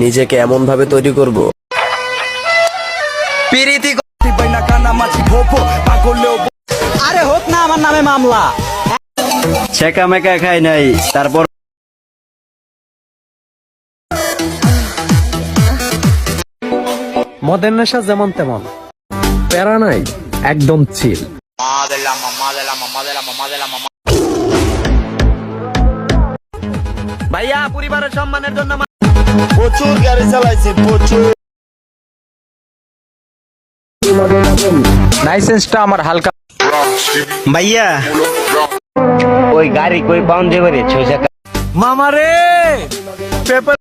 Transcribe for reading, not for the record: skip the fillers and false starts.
নিজেকে এমন ভাবে তৈরি করব পিরিতি আরে হোক না আমার নামে মামলা। ছেকা মেকা খাই নাই তারপর মদের নেশা যেমন তেমন, প্যারা নাই, একদম চিল। ভাইয়া পরিবারের সম্মানের জন্য প্রচুর গাড়ি চালাইছি, প্রচুর। লাইসেন্সটা আমার হালকা। ভাইয়া ওই গাড়ি কই পাউন্ড দেবে ছয় মামারে পেপার